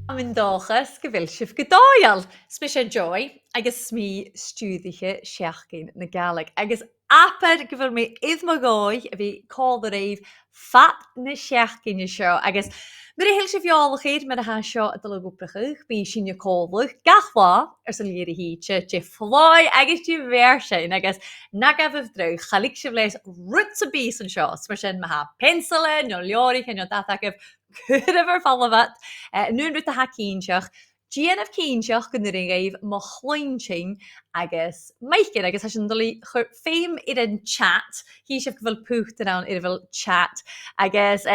Am yn dochas gyfil sif gydoial. Sbysio Joy, agus smi stúdiche Seachdain na Gàidhlig. Agus apad gyfil mi idmagoi a fi call the rave fat na Seachdain seo. Agus Myr hil sif iolachid myr ha seo a dylagwbrachach bi sy'n yw colwch gachwa sy'n lir i hitche je floi agus je versin agus nagafydd drwy chalig sif les rwts y bis yn sio smyr sy'n ma ha pensilin o liorich yn o datagaf cyrrafer falafat nhw'n rwyt a ha cynsiach GNF cynsiach gyda'r eif mo chlwynching agus meikin agus hasyn dylu ffeim i'r chat hi sif gyfel pwcht yn awn i'r fel chat agus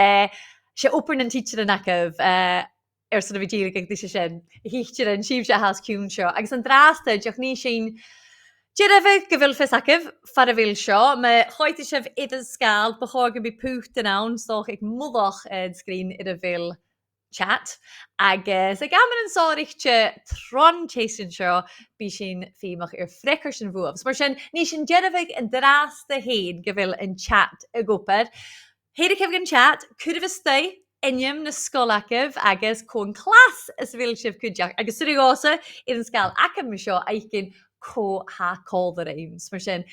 she open and teacher yn acaf sy'n fi dílig ag ddysg sy'n hichtir yn sif sy'n has cwn sio agus yn drasta diolch ni sy'n Jerefeg gyfil ffys acaf farafil sio mae choet i sef iddyn sgal bychog yn by pwcht yn awn soch ag mwddoch sgrin i'r fil chat agus ag am yn sorich che tron chasing sio by sy'n ffeimach i'r ffrecker sy'n fwaf so sy'n ni sy'n Jerefeg yn drasta hyn gyfil yn chat y gwpad Hyd cefg yn chat, cwyd y fystau, enyam na sgolacaf agus cwn clas ys fil sif cwydjach. Agus sy'n gosa i'r sgal ac am sio eicyn co ha col the reims. Mae'r sy'n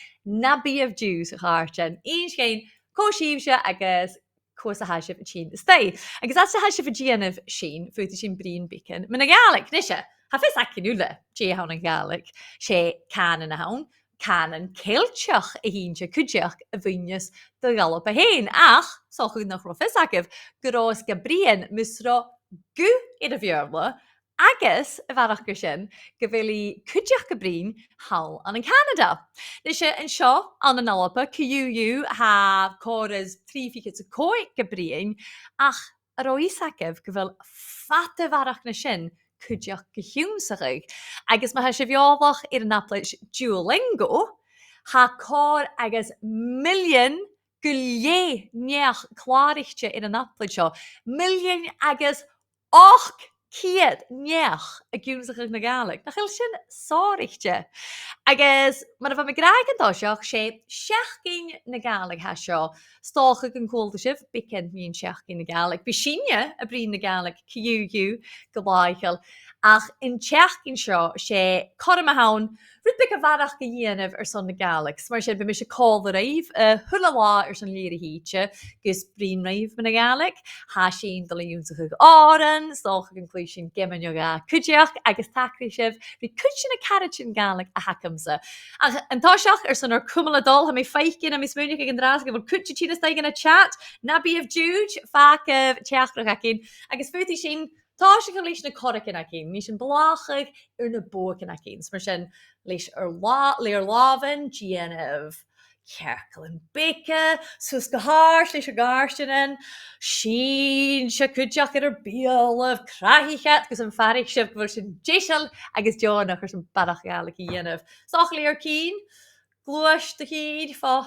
nabi of Jews o'ch archen. Un sgein co sif sio agus co sa hasif y chyn ystau. Agus as sa hasif y GNF sy'n, fwyd sy'n brin bicyn. Mae'n a Gàidhlig, nisio. Hafys ac yn ywle, je hawn yn Gàidhlig. Se can yn hawn. Can yn ceiltiach a hynse cwydjach y fwynys Diluain a hyn. Ach, so chwyd nach roffus agaf, gros gabrian misro gw i'r Beurla, agus y farach gysyn, gyfili cwydjach gabrin hawl an yn Canada. Nisio yn sio, an yn alapa, cyw ha cores 3 ficets y coi gabrian, ach, yr oes agaf gyfil fat y farach na sy'n, cwydjach gyhwnsach agus mae ha sifiolach i'r naplech Duolingo ha cor agus miliwn gwylie niach clarichte i'r naplech sio miliwn agus och ciad niach y gwnsach na Gàidhlig na chael sy'n sorichte agus mae'n fam y graig yn dosioch se Seachdain na Gàidhlig ha sio stolch ag yn cwld sif bicen mi'n Seachdain na Gàidhlig bysinia y brin na Gàidhlig cyw gylaichel ach in Seachdain sio se corym a hawn rydbig a farach gyhenaf son na Gàidhlig smar se bym eisiau call the rave hwla la son lir i hitche gys brin rave na Gàidhlig ha sy'n Diluain sych ag oren stolch ag yn clwysyn gemyn o ga cwydjach agus tacri sif rwy cwysyn y carach yn Gàidhlig a hacamsa ach yn tosioch son o'r cwmwl adol ha mi ffeicin a mi smwniach ag yn dras gyfod cwydja ti'n ystag yn y chat nabi of Juge fac of teachrach acin agus fwyd i sy'n Táis an leis na corach yn acin, ní sin blachach na bóach yn acin. Smar sin leis leir lávan, GNF, Cercalan Bica, sus go hárs leis garstin sin se cwydjach ar Beurla, crahichat, gus an farich sif gyfer sin jesal agus Johnach ar sin barach Gàidhlig i GNF. Soch leir cín, glwys dy hyd, fo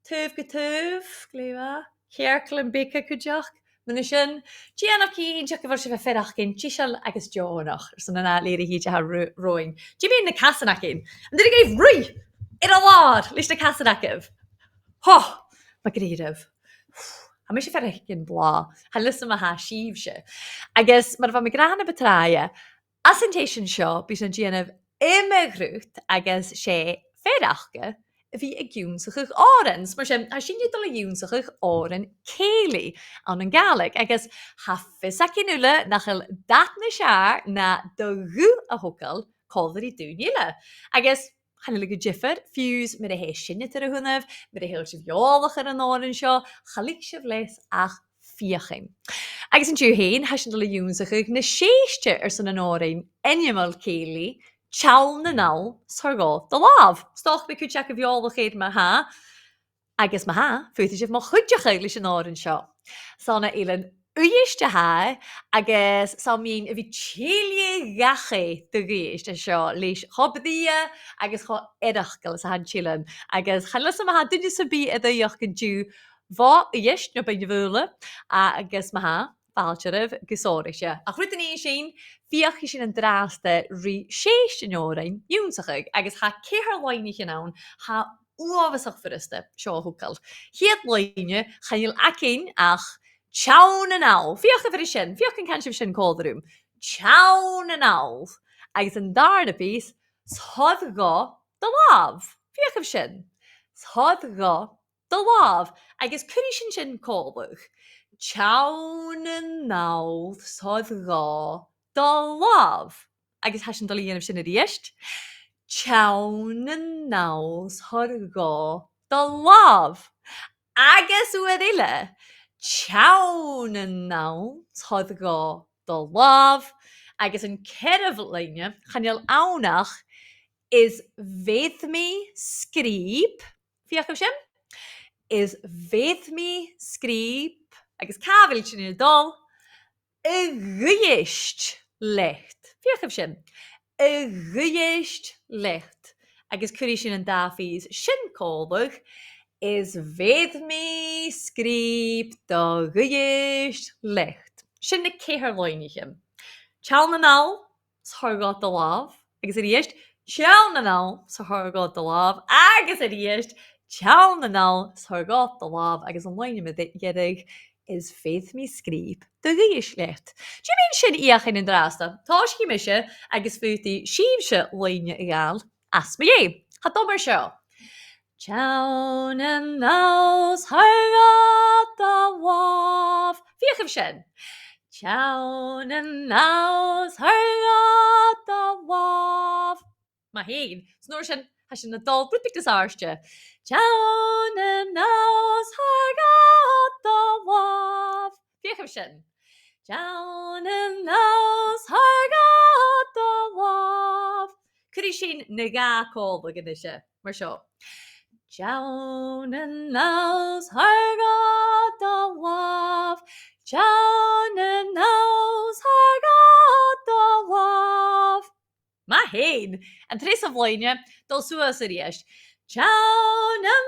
tyf gytyf, gleifa, Cercalan Bica cwydjach. Mae'n sy'n, GNF cyn siach gyfer sy'n fferach cyn, jesal agus Johnach, sy'n yna leir i hyd ha roing. Jimmy na casan acin, yn dyn gaif rwy! Ir a lad, leis na casan acif. Ho, mae gyrif. A mae eisiau fferach yn bla, ha lysyn ma ha sif se. Agus, mae'r fam i gran y betraia, asentation sio, bys yn GNF imegrwt agus se fferach fi y gwnsach eich oren. Mae'r sy'n, ha sy'n ydol y gwnsach eich oren ceili an yn Gàidhlig. Agus hafys ac yn ywle nachel dat na siar na dygw a hwgal coddar i dŵn yle. Agus Hannig giffer, fuse met de he sinnet er hunnef, met de heel sivjolach er an oren sio, chalik sif les ach fiaching. Agus yn tiw heen, hasyn dole júnsach na séiste son an oren, enjemal keili, Chawl na nal, sargol, de lav. Stoch be kutjak of jolach eid ma ha. Agus ma ha, fwyth sif mo chudjach eilis an oren sio. Sana eilen uiiste ha, agus sa mi'n fi chilie gache dy gys dy sio, leis chobdia, agus cho edachgal sa han chilen, agus chalas am ha, dyn sa bi edrych yn diw, fo uist no bein Beurla, agus ma ha, falcheref gysorig se. A chrwyd yn sy'n, fiach i sy'n yn draste ri seist yn orein, júnsachig, agus ha ceirlainig yn awn, ha uafasach fyrste, sio hwcal. Hiad loinje, chanil acin ach, Chawn yn aw, fiach y fyrdd sy'n, fiach yn cansif sy'n call the room. chlann-sgoile, agus an darna bís, Tosgaire Gàidhlig. Fiacham sin. Tosgaire Gàidhlig, agus cuirí sin cóbach. Chlann-sgoile, Tosgaire Gàidhlig. Agus hasin dal sin a ríist. Chlann-sgoile, Tosgaire Gàidhlig. Agus uair chlann-sgoile, Tosgaire Gàidhlig. Agus an ceirh lenne, chaneal awnach, is FTMB scríb. Fiacham sin? Is FTMB scríb, agus cabhail sin in dul, aois-leth. Fiacham sin? Aois-leth. Agus cuirí sin an dáfís sin cóbach, is FTMB scríb aois-leth. Sin na céithre lenne. Chlann-sgoile, Tosgaire Gàidhlig, agus a ríist, chlann-sgoile, Tosgaire Gàidhlig, agus a ríist, chlann-sgoile, Tosgaire Gàidhlig, agus an lenne mheadhan is FTMB scríb aois-leth. Mean sin íachan in drásta, táiscí mise agus fuútaí síomse lenne i gàil, FtMG. Tá domar seo. Chlann-sgoile, Tosgaire Gàidhlig. Fiacham sin. Chlann-sgoile, Tosgaire Gàidhlig. Mheadhan, snúir sin, hasin na dul brúdpictas áirste. Chlann-sgoile, Tosgaire Gàidhlig. Fiacham sin. Chlann-sgoile, Tosgaire Gàidhlig. Cuirí sin na gá cóbach inise, mar seo. Chlann-sgoile, Tosgaire Gàidhlig. Chlann-sgoile, Tosgaire Gàidhlig. Mheadhan, an trés a bhláine, dul suas a ríist. Chlann-sgoile,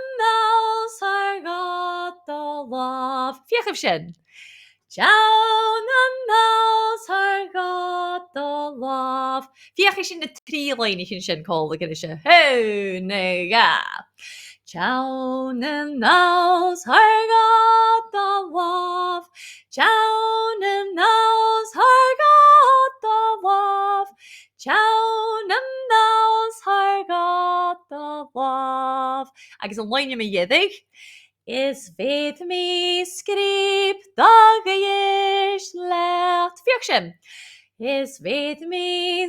Tosgaire Gàidhlig. Fiacham sin. Chlann-sgoile, Tosgaire Gàidhlig. Fiacham sin na trí lenne sin cóbach inise. Ho, na gá. Chlann-sgoile, Tosgaire Gàidhlig. Chlann-sgoile, Tosgaire Gàidhlig. Chlann-sgoile, Tosgaire Gàidhlig. Agus an lenne mheadhan is FtMB scríb aois-leth. Fiach sin. Is FtMB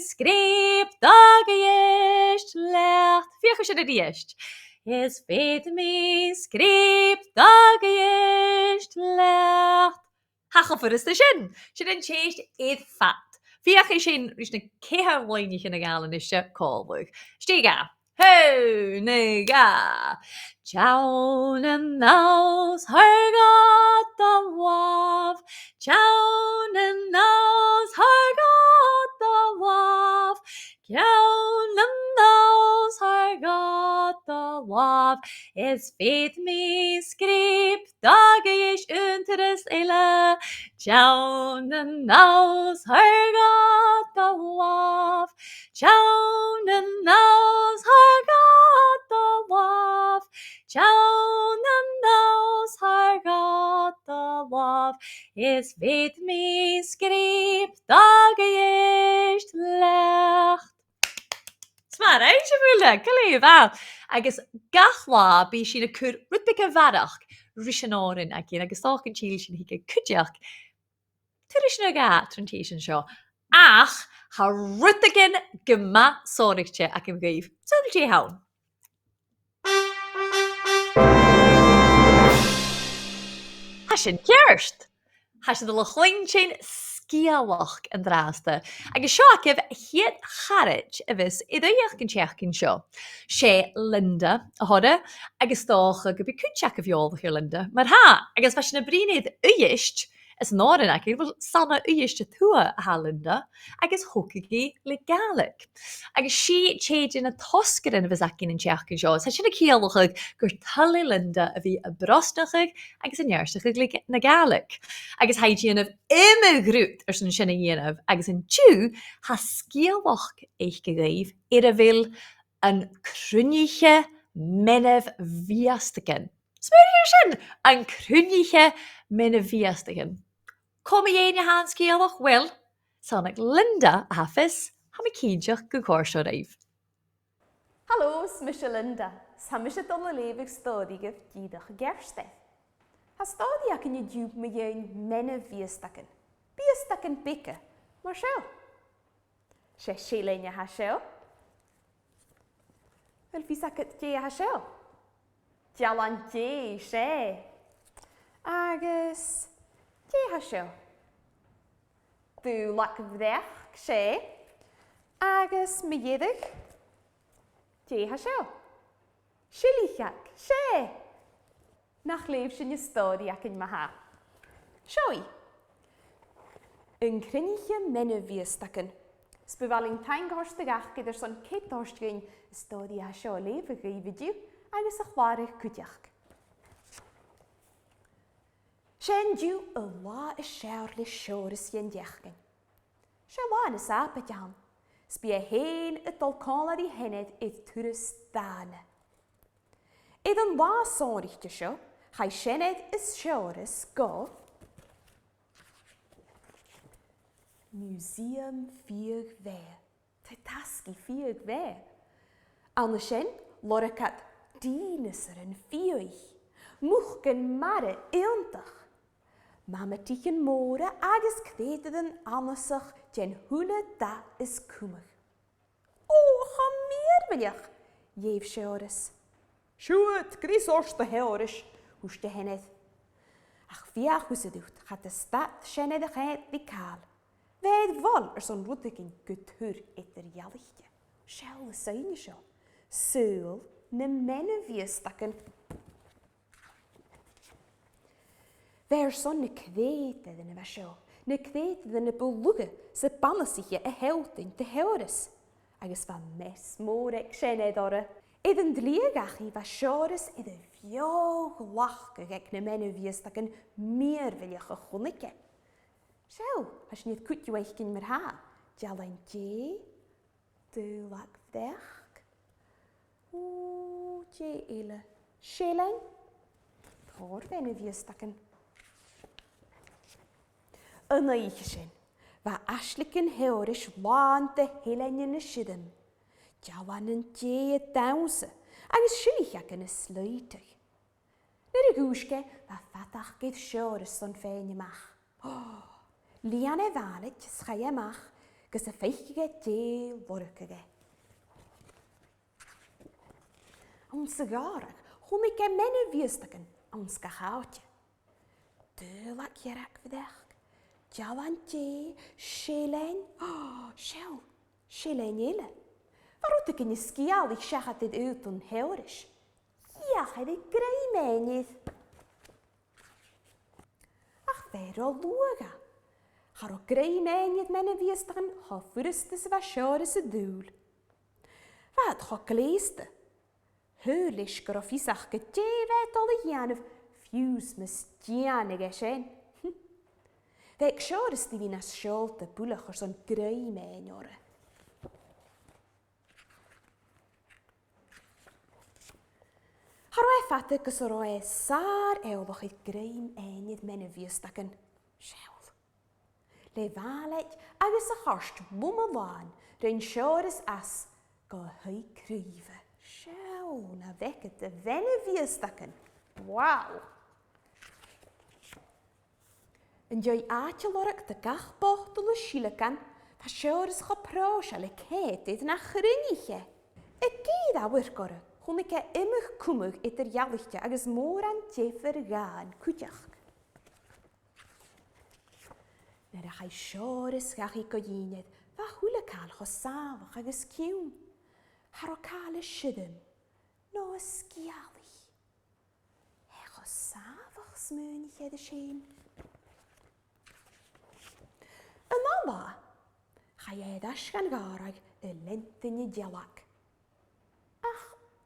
scríb aois-leth. Fiach sin a ríist. Is FtMB scríb aois-leth. Hacha furasta sin. Sin an téist iad fat. Fiach sin rís na céithre lenne sin na gálan is se cóbach. Stíga. Ho, na gá. Chlann-sgoile, Tosgaire Gàidhlig. Chlann-sgoile, Tosgaire Gàidhlig. Chlann-sgoile, Tosgaire Gàidhlig. Is FtMB scríb aois-eile. Chlann-sgoile, Tosgaire Gàidhlig. Chlann-sgoile, Tosgaire Gàidhlig. Chlann-sgoile, Tosgaire Gàidhlig. Is FtMB scríb aois-leth. Smar, se bhúla, caléh bhá. Agus gach lá bí sin na cur rudbig a bharach rís an árin a cin agus táchan tíl sin hiice cuideach. Tuiris na gá trontéisian seo. Ach, ha rudagin gymá sóirte ac yn gaibh. Sóil tí hawn. Hasin cearst. Hasin de luchd-labhairt sin scialach an drásta. Agus seo acibh hiad charid a bhís idaíoch an teachcin seo. Sé Linda a thoda agus tócha go bhí cuiteach a bheolach ar Linda. Mar ha, agus bheis na brínéad uist is nárin ac bhfuil sanna uiste tua a ha Linda agus thucaigí le Gaelic. Agus si chéad na Tosgaire bhís acin an teachcin seo. Sa sin na céalach gur talí Linda a bhí a brosnachaig agus a nearstachaig le na Gaelic. Agus haid dhéanamh imigrút ar san sinna dhéanamh agus an dú ha scialach éich go gaibh ar a bhfuil an cruniche meneh bhíastacin. Sméir sin an cruniche meneh bhíastacin. Kom i éine han scialach? Well, Sonic Linda hafis, ham cídeach go córseo raibh. Hallo, smisje Linda. Samisje dolle levig stodige Gàidhlig gerste. Ha stodia kan je djup me jeun menne viestakken. Viestakken pikke, maar zo. She shilenja ha zo. Wel visaket je ha zo. Jalan je she. Agus je ha zo. Du làitheil she. Agus mheadhan. Je ha zo. Shilichak she. Nach leef sin je story ac in maha. Shoi. Een krinnige menne viestakken. Spevaling taing horstegach gyda'r son kit horstegin story ha sio lefe gyfydiw agus a chwarig cwdiach. Sien diw y la y siarle siores yen diachgen. Sio la yn y sap y dian. Sbi a hen y dolcala di hened yd tŵrys dane. Yd yn la sonrich dy sio, chai siened ys siores go Museum Fiag Ver. Te taski Fiag Ver. Anna sin, lorrakat dienesser en fioich. Moechken marre eentach. Mama tichen more agus kweteden annasach jen hule da is kumig. O, ga meer wiljach, jeef sjores. Sjoet, Chris orste heorisch, hoeste hennet. Ach, viach hoe ze doet, gaat de stad sjenne de geit die kaal. Weid vol zo'n roetekin kutur etter jallichtje. Sjelle zijn je zo. Seul ne menne viestakken. Weer zo'n ne kwete de ne zo. Ne kwete de ne beluge. Se pannen zich je helting te heures. Agus van mes morek sjenne dorre. Eden dliegachie was sjores in de vjoog lachen gek ne menne viestakken meer wil je gegonneke. Zo, als je niet goed je weg kunt meer ha. Jalan je, de làitheil. O, je ele. Schelen. Hoor bijna viestakken. Een eigen. Waar asliken heurisch waante helen in de schidden. Jalan en je dauze. Agus schilichak in de sluiter. Nere goeske, waar vatach geet sjores zo'n fijne mag. Oh. Liane valet schaie mach, gus a feichige deel workige. Ons garig, hom ik menne viestakken, ons gehoutje. Deulak jerak verdech, jalan je, schelen, oh, schel, schelen jelle. Waarom ik in je skial, ik zeg het dit uit en heurisch. Ja, het ik grij mij niet. Ach, verder loega. Har ook grei meiniet menne viestakken, ha furstes was sjores se doel. Wat ha geleeste? Heulisch grafisach getevet alle janef, fius mes tjanige zijn. Wek sjores die wie nas sjolte bullachers on grei meinjore. Har oe fatte gus er oe saar eeuwig het grei meiniet menne viestakken. Le valet agus a harst bummelaan, rein sjores as go hui krieve. Sjau, na weket de venne viestakken. Wauw. En joi aatje lork de gachbocht de schilekan, va sjores geproos alle ket dit na grinniche. Ik kie dat werkore, kon ik immer kumig etter jallichtje agus moor aan tjefer gaan, kutjach. Nere chai sjores gach I gojinet, va hule kaal chosavach agus kiwn. Haro kaale shidden, no skiali. He chosavach smönich de sheen. En alla, chai edash gan garag lentinje djalak. Ach,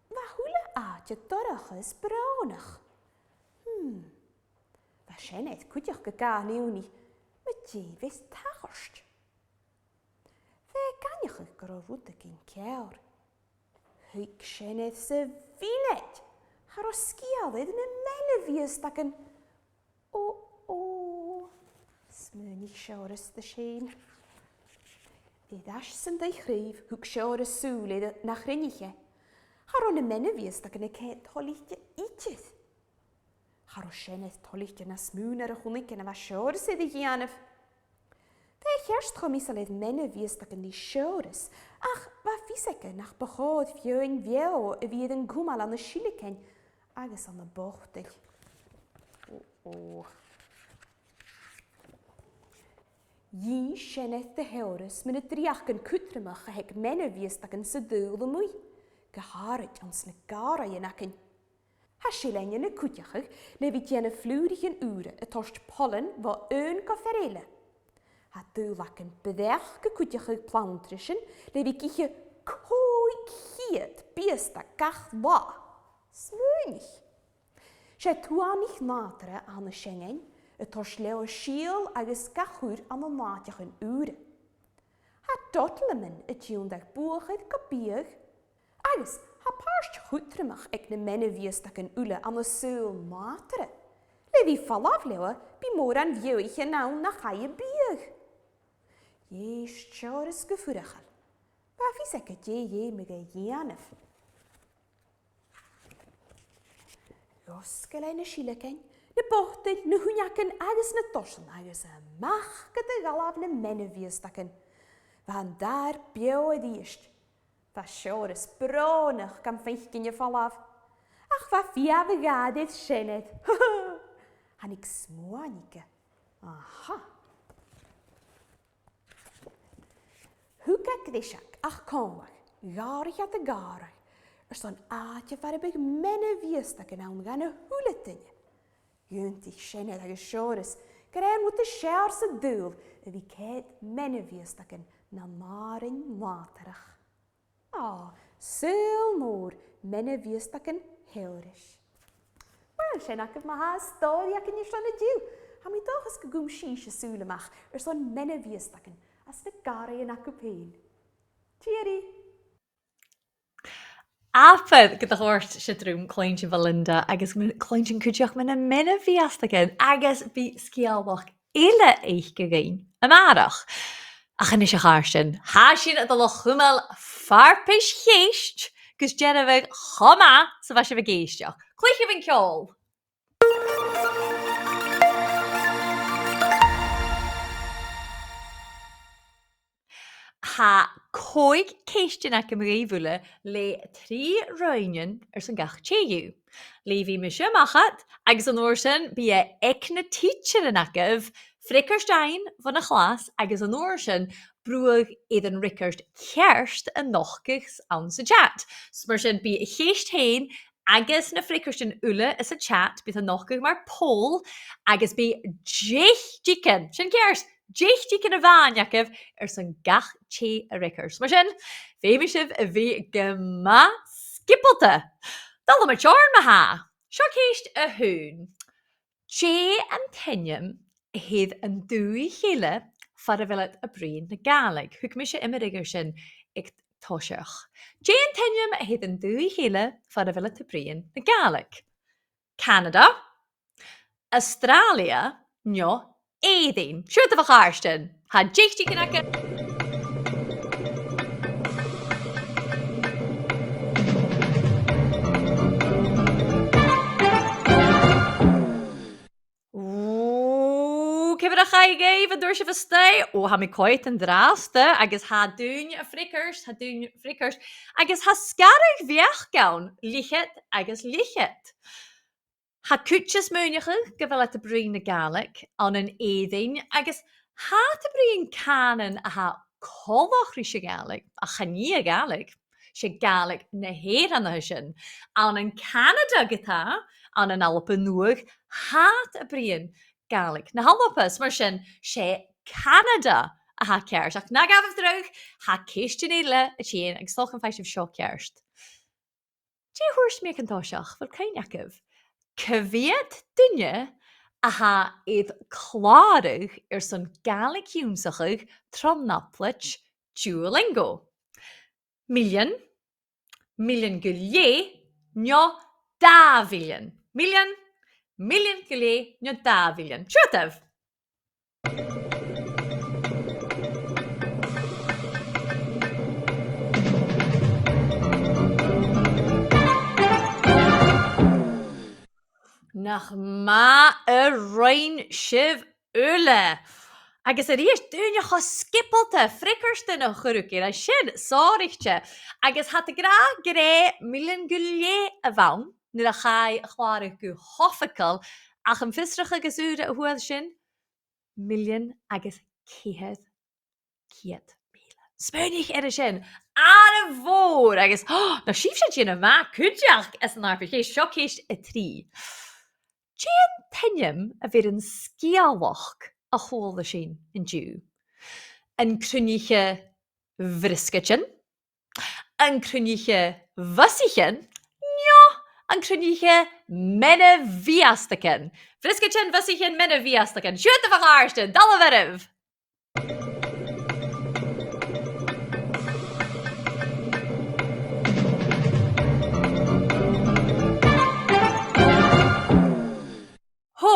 va hule aatje torachus braunig. Va shenet kutjach gekaal niuni. Met je wist tagerst. Waar kan je gegroeid in keer? Ik ken het ze vinet. Haar skial in een menne viestakken. Oh, smeunig sjores de scheen. Idas sy'n dau chryf, hwg siwr y sŵl na chryniche. Charo na mena fies da gyda cet tolichtio ichyd. Charo sienedd tolichtio na smwn ar y chwnig yn y fa siwr sydd i gianaf. Da cherst chom is aledd mena fies da gyda siwrys, ach fa fisega nach bachod fioen fieo y fydd yn gwmal an y silicen agos an y bochdig. Yi sienedd dy heurys mynd y driach yn cwtramach a heg mena fies da gyda sydwl y mwy. Geharig ons na gara yn acyn. Ha silen yn y cwtiachig le fi gen y flwrig yn ure y torst pollen fo yn gofferele. Ha dwlach yn byddech gecwtiachig plantrisyn le fi giche coig hied bies da gach wa. Smwynig. Se tuanig natre an y Schengen y torst leo siel agos gachwr an y matiach yn ure. Ha dodlemen y tiwndag bwchyd gobieg agus, ha parst chwtramach ag na mena fies dag yn ule an y sŵl matre. Le fi falaf lewa, bi môr an fiewych yn nawn na chai y bieg. Ie siores gyffwrachal. Fa fi sega je meg a gianaf. Osgalain y silicen, na bochtig, na hwniacen agus na dorsen agus a mach gyda galaf na mena fies dag yn. Fan dar bio y ddysg. Fa siores bronach gan feich je falaf. Ach fa fia vegadydd sienedd. Hanig smwanige. Aha. Hwga gdisiag ach conwag, garig at y garig, son aatje far y byg mena fiestag yn awn gan y hwletynje. Yntig sienedd ag y siores, gyda'n mwt y siar sy'n dŵl, y fi ced mena fiestag yn na marin matarach. Sŵl môr mena fiestag yn heurish. Wel, sian ac ma ha stori ac yn yslan y diw. Ha mi doch ysg gwm sys y sŵl ymach, son mena fiestag yn as de gari yn ac y pein. Cheery! Apad gyda chwrt sydd drwm cleintyn fel Linda, agos cleintyn cwtioch mynd y mena fiestag yn, agos fi sgialwch ile eich gygein ymarach. Ach yn eisiau charsyn, ha sy'n ydylwch hwmel farpys cheist, gys gerafeg choma sy'n fasio fe geistio. Clich i fi'n ciol. Ha coig ceistyn ac ymreifwle le 3 roenyn sy'n gach teiw. Le fi mysio machat, agos yn orsyn bu ecna teacher yn agaf, Seachdain van y chlas, agos yn orsyn brwg iddyn Rickarst kerst yn nochgys aan sy chat. Smersyn bu cheist heen, agos na Rickarst yn ule is y chat, bydd yn nochgys maar pol, agos bu jeich diken, sy'n kerst, jeich diken y fan, Jacob, sy'n gach che y Rickarst. Smersyn, fe mysif y fi gyma skippelde. Dal am y charn ma ha. Sio ceist y hwn. Je an tenyum hedd yn dwy chile far y felet y brin na Gàidhlig. Hwg mysio ymerigar sy'n ag tosiach. Je an tenyum hedd yn dwy chile far y felet y brin na Gàidhlig. Canada, Australia, nio, eidyn. Siwt y fach arstyn. Ha jeich di gynnag Cefyd a chai van door je stay. Ha mi coit yn draste, agos ha dŵn y frikers, agos ha scarig fiach gawn, lichet agos lichet. Ha cwtjes mwynigig, gyfel at y brin y Gàidhlig, an yn eidyn, agos ha ty brin canon a ha colwch rhys y Gàidhlig, a chani y Gàidhlig, sy Gàidhlig na Gearran na hysyn, an yn Canada gyda, an yn alpenwg, hat y brin Gàidhlig na halwapus, maar sy'n Canada a ha kerst. Ac na gaf drug, ha ceist yn eile y tîn ag solch yn feisif sio kerst. Ti hwrs mi ac yn tosiach, fel cain Jacob. Cyfiad dynne a ha idd clarig sy'n Gàidhlig hiwnsachig tromnaplach Duolingo. Million gulje, nio 2 million. Million gulje, nio 2 million. Siwtaf? nach ma a rein siv Beurla. Agus a ríist dúine chu skippalta frickerste na churúcir a sin sáirichte. Agus hat a gra gré million gulé a bhain nu a chai a chwáir go hofacal ach an fistrach agus úra a huad sin million agus céad míle. Spúnich ar a sin ar a bhór agus na síb sé sin a má cuideach as an arpa chéis seo céist a trí. Jean tenim a bhír an scialwach a chóla sin in dú. An cruniche vrisketjen, an cruniche vassichen, ja, an cruniche menne viastaken. Vrisketjen, vassichen, menne viastaken. Sjoete van aarste, dalle werf.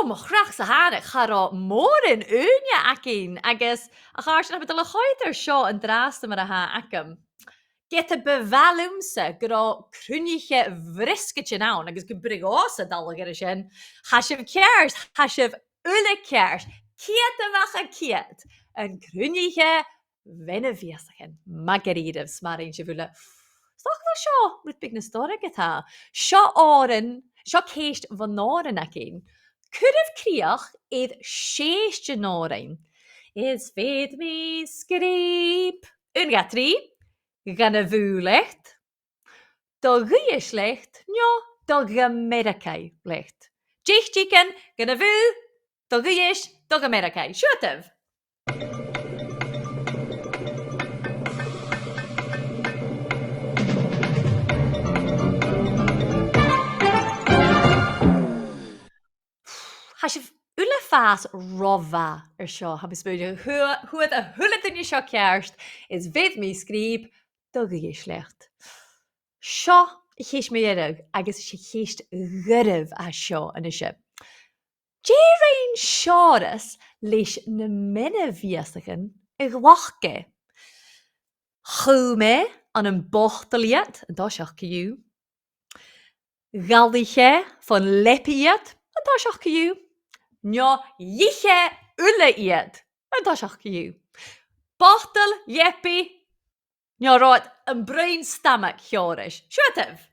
Mo graag sa hána chará mór in úne acin agus a cháir sin a làitheil seo an drásta mar a ha acam. Get a bevalúmsa go cruniche vrisketjen án agus go brigása dalagar a sin. Ha sib ceart, ha sib ule ceart, ciat a vacha ciat. An cruniche venneviasachen magarídaf smarin se bhúla. Stoch fel seo, rút big na stóra getá. Seo áran, seo céist van náran acin. Currif criach iad 16 nárain. Is FtMG scrip. Unga 3. Gan a bhúlecht. Do ghiislecht. Ja, do gamericai lecht. Jich chicken, gan a bhú. Do ghiis, do gamericai. Sjoetev. Ha sib ule fás rova seo ha bespúide huad a hullet in je seo cearst is FtMG scrip do ghiislecht. Seo chéis mé dhearg agus sé chéist guribh a seo an isise. Gearran seoras leis na mine viasachen i ghlachge. Chume an an Bhòrd an dá seach ciú. Gàidhlige van leth-uair an dá seach ciú. Nja, jiche ulle iad. En dat zag je. Bachtel, jeppie. Nja, rood, een bruin stomach, Joris. Sjoetev.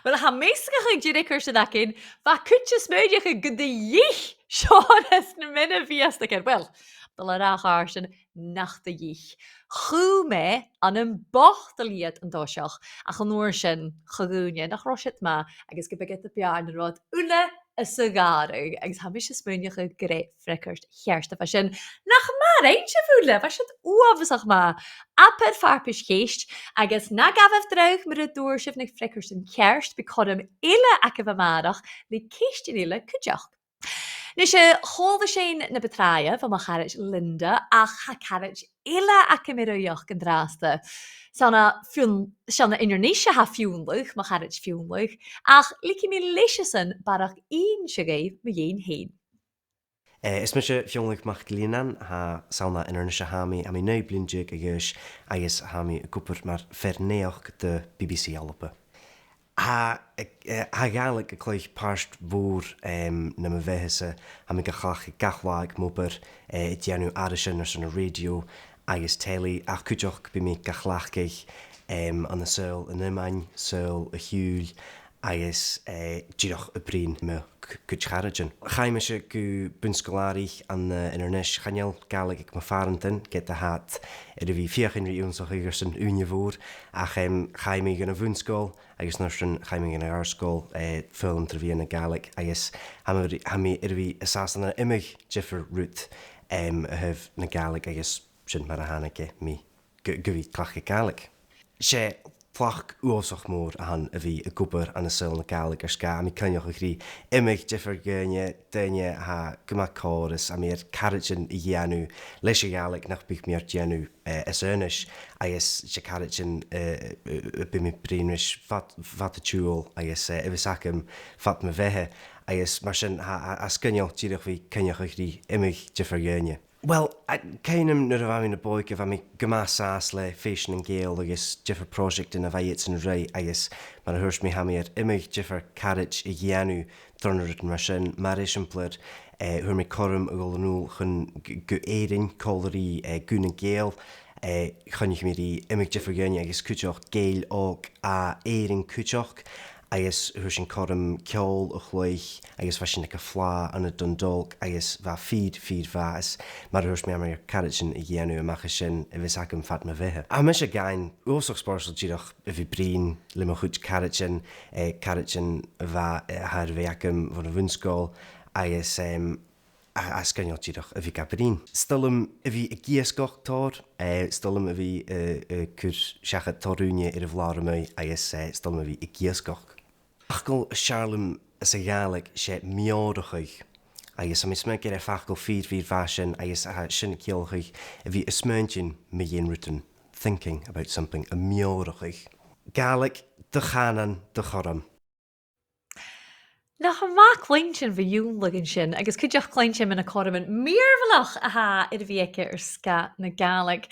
Wel, ha meestige jirikers in dakin. Va kutjes meudje gede jich. Joris, ne minne viestaken. Wel. Dal raach aarsen nach de jich. Chume an een Bhòrd an doseach a chanúir sin choúne nach rosit ma agus go beget a bearn an rod ule a sagáru agus ha mis smúneige gré frikkert chearste fa sin nach mar eintje voele was het uafach ma apper farpis geest agus na gafef draug mar a doorsif nig frikkers in kerst bekodum ile akke va maarach li keest in ile kujaach. Nu sé chóda sin na betraia van ma charage Linda ach ha carage ile akke mirojoch an dráasta. Sanna Indonesia ha fiúnluch ma charage fiúnluch ach liki mi leisesen barach een sigéif me jeen heen. Is mis fiúnluch macht Diluain ha sauna Indonesia hami a mi neu blindig agus agus hami goper mar verneach de BBC alpe. Ha Gàidhlig a cloich páist bhór na ma bheithise ha mi gachach gachláig móbar dianú arisin ar san radio agus téli ach cúideach bí mi gachlachgeich an a sôl an imain sôl a hiúil agus díoch a brín me cúidcharajan. Chaime se go Bhun-sgoiltean an Indonesia chaneal Gàidhlig ag ma farantin get a hat a bhí fiochan riún so chuigur san úne bhór ach chaime gan a Bhun-sgoil agus nar sin chaime gan a arscoil film tra bhí na Gàidhlig agus ha mi bhí asásanna imig Jiffer Ruith a hef na Gàidhlig agus sin mar a hánaice mi go bhí clacha Gàidhlig. sé plach uosach mór an a bhí a gúbar an asgaidh na Gàidhlig sca a mi cynneach a chrí imig differ gynne dyne ha gymach chorus a mi'r carriagin I dhéanú leis a Gàidhlig nach bych mi'r dhéanú as ernest agus se carriagin by mi brinris fat a túl agus ifisacum fat me bheithe agus mar sin a scynneach tíadach bhí cynneach a chrí imig differ gynne. Wel, caiinam nuair a bhaim na bóig a bhaim gymas as le féisian an géal agus differ project in a bhaid an rei agus mar a thuirs mi hamiad imig differ carriage I dhéanú dronarid mar sin mar isimplir thuair mi corm a ggóil anúil chun go éirin cólarí gún an géal chunig mi imig differ gynne agus cúteach géal óg a éirin cúteach agus thuair sin corm ceol a chluich agus bha sin ag a flá an a dundolg agus bha feed bhas mar thuirs mi mar carriagin I dhéanú amach sin a bhís agam fat me bheithe. A me se gain úsach spársal díadach a bhí brín le mo chuid carriagin bha thar bhí agam bhn a Bhun-sgoil agus a scanneal díadach a bhí gabrín. Stalum a bhí a giasgochtór, stalum a bhí cur seachad torúne ar a bhlárama agus stalum a bhí a giasgoch. Ach go Charlem is a Gàidhlig sé meodachuig agus am is me gur a fachgal feed bhasin agus a sin ceolchuig a bhí is smuintin me dhéanrútan thinking about something a meodachuig. Gàidhlig de chanan de choram. Nach má cleintsin bhí dúnlagan sin, agus chuideach cleintsin in a choraman míormhalach a ha ar bhíice ar sca na Gàidhlig.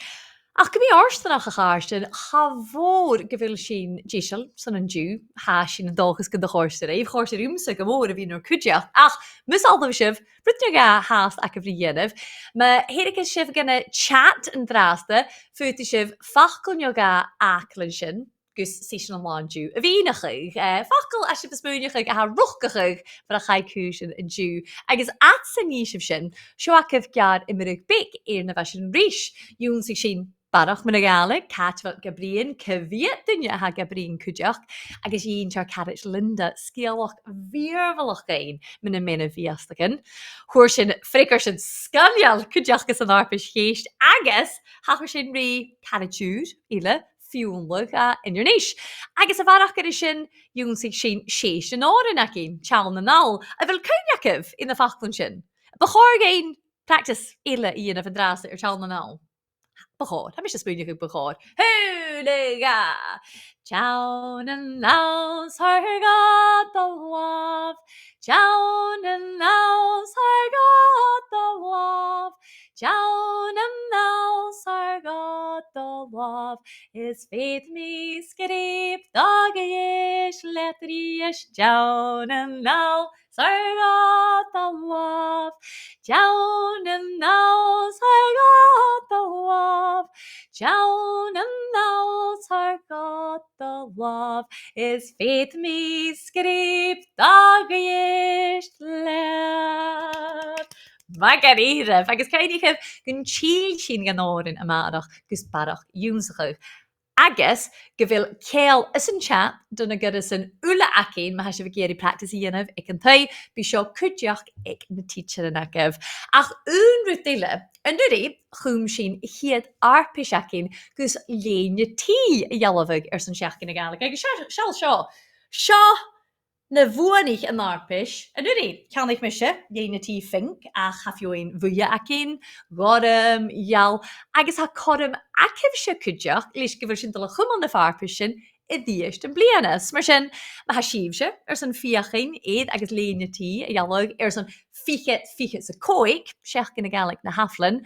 Ach go bhí ástanach a cháirtin, cha bhór go bhfuil sin díisiil san an dú, há sin an dulchas go do chóirsteir, éh chóirsteir úmsa go mór a bhí nó cuideach, ach mus aldam sibh, brutne ga háas ac a bhrí dhéanamh, ma héidir sibh ganna chat an drásta, fuúta sibh fachcail ga aclan sin, gus Seisean an láú a bhínachuig, fachcail a sibh smúnechuig a ha ruchgachuig mar a chaicú sin an dú, agus at san níisibh sin, seo acah gead imirig bic ar na bheith sin ríis, dún sig sin barach me na Gàidhlig, catfad Gabrian, cyfiad dunne ha Gabrian cúdeach, agus íon tear carriage Linda scialach víormhalach gain me na mena bhíastachan. Chóir sin fricar sin scanneal cúdeach gus an arpis chéist, agus hachar sin rí carriageúr ile fiúnlach a inarnéis. Agus a bharach gar sin dún sig sin Seisean árin ac ein, chlann-sgoile, a bhfuil cúneacah in na fachlan sin. Bachor gain practice ile íon a fandrasa ar chlann-sgoile. Bhòrd, ha mis a spúneach ag Bhòrd. Húlaga! Chlann-sgoile thar gad a love. Chlann-sgoile thar gad a love. Chlann-sgoile thar gad a love. Is FtMG skrip theagaisgeas letrias. Chlann-sgoile thar gad a love. Chlann-sgoile thar gad a love. Chlann-sgoile thar gad a love. Is FtMG skrip theagaisgeas let. Magaríireh, agus caiidigh gon tíl sin gan áirin amárach gus barach dúnsachuh. Agus go bhfuil céal is an chat donna gur is an ula acin ma se bh géirí practice dhéanamh ag an taí bí seo cúdeach ag na teacher an agah. Ach Ruith duile an nuirí chum sin chiad arpis acin gus léine tí a dhealamhag ar san seach na Gàidhlig. Agus seo na bhuainich an arpis, an nuirí ceannaich me se léine tí fink a chafioin bhuia acin, gorum, ial, agus ha corm acibh se cúdeach leis go bhfuil sin dul chum an na farpis sin I dtíist an blianas. Mar sin, ma ha síomh se ar san fiachin éiad agus léine tí a dhealamh ar san fichit sa cóig, seach na Gàidhlig na haflan,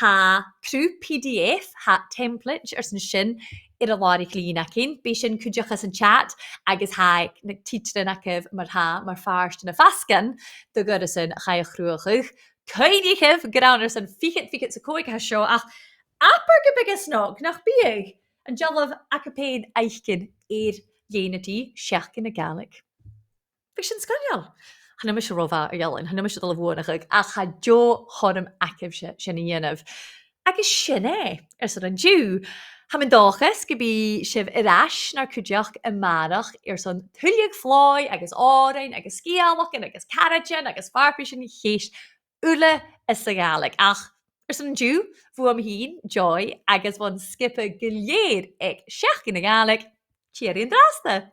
ha crú PDF, ha template ar san sin ar a lári lín acin, bé sin cúdeach as an chat, agus ha na teacher an acibh mar farst na fascan, do gur is an chaiachruachuch, caiidigh gran ar san fichit sa cóig ha seo, ach apar go bigus snog nach bíag, an jallah acapéid eichcin léine tí seach na Gàidhlig. Bhí sin scanneal. Hanna mis rohá ar dhealann, hanna mis dul bhuanachuig, ach ha jo chorm acibh se sin dhéanamh. Agus sin ar san an dú, ha min dáchas go bí sibh irais nar cúdeach I marach ar san thuileag flóid agus árainn agus scialachan agus carriagin agus farpis sin chéist ula is a Gàidhlig. Ach ar san dú bhuam hín Joy agus bhain skipa go léir ag seach na Gàidhlig Cheery and drasta.